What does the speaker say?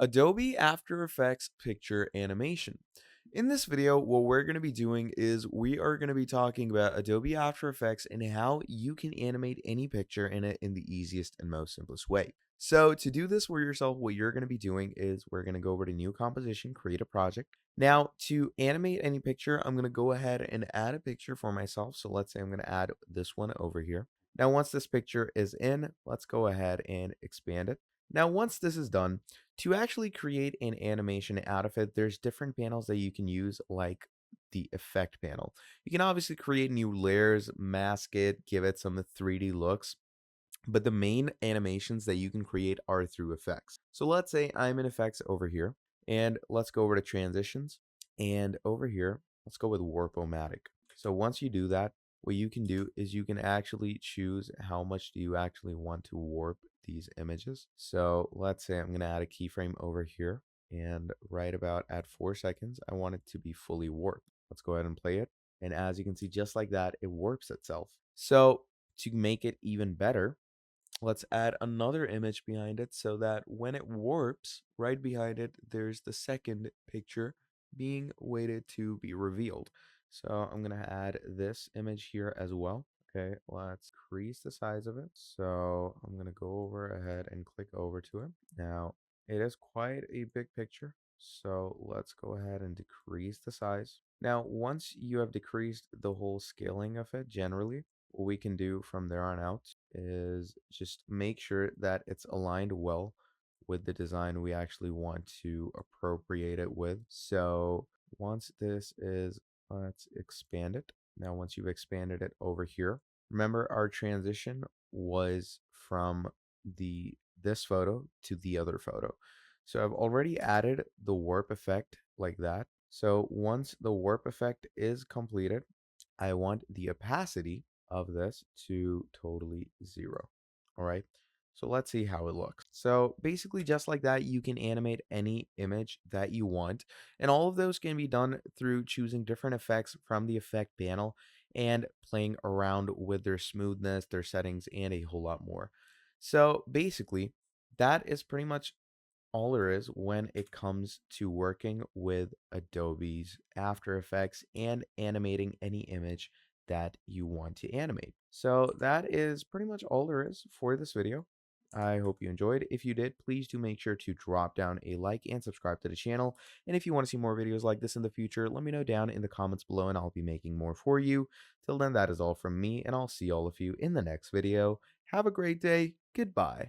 Adobe After Effects picture animation. In this video, what we're going to be doing is we are going to be talking about Adobe After Effects and how you can animate any picture in it in the easiest and most simplest way. So to do this for yourself, what you're going to be doing is we're going to go over to new composition, create a project. Now to animate any picture, I'm going to go ahead and add a picture for myself. So let's say I'm going to add this one over here. Now, once this picture is in, let's go ahead and expand it. Now, once this is done, to actually create an animation out of it, there's different panels that you can use, like the effect panel. You can obviously create new layers, mask it, give it some 3D looks, but the main animations that you can create are through effects. So let's say I'm in effects over here, and let's go over to transitions, and over here, let's go with warp-o-matic. So once you do that, what you can do is you can actually choose how much do you actually want to warp these images. So let's say I'm going to add a keyframe over here, and right about at 4 seconds, I want it to be fully warped. Let's go ahead and play it. And as you can see, just like that, it warps itself. So to make it even better, let's add another image behind it so that when it warps, right behind it, there's the second picture being waited to be revealed. So I'm going to add this image here as well. Okay, let's increase the size of it. So I'm going to go over ahead and click over to it. Now, it is quite a big picture. So let's go ahead and decrease the size. Now, once you have decreased the whole scaling of it generally, what we can do from there on out is just make sure that it's aligned well with the design we actually want to appropriate it with. So once this is, let's expand it. Now, once you've expanded it over here, remember our transition was from this photo to the other photo. So I've already added the warp effect like that. So once the warp effect is completed, I want the opacity of this to totally 0. All right. So let's see how it looks. So basically just like that, you can animate any image that you want. And all of those can be done through choosing different effects from the effect panel and playing around with their smoothness, their settings, and a whole lot more. So basically, that is pretty much all there is when it comes to working with Adobe's After Effects and animating any image that you want to animate. So that is pretty much all there is for this video. I hope you enjoyed. If you did, please do make sure to drop down a like and subscribe to the channel. And if you want to see more videos like this in the future, let me know down in the comments below and I'll be making more for you. Till then, that is all from me, and I'll see all of you in the next video. Have a great day. Goodbye.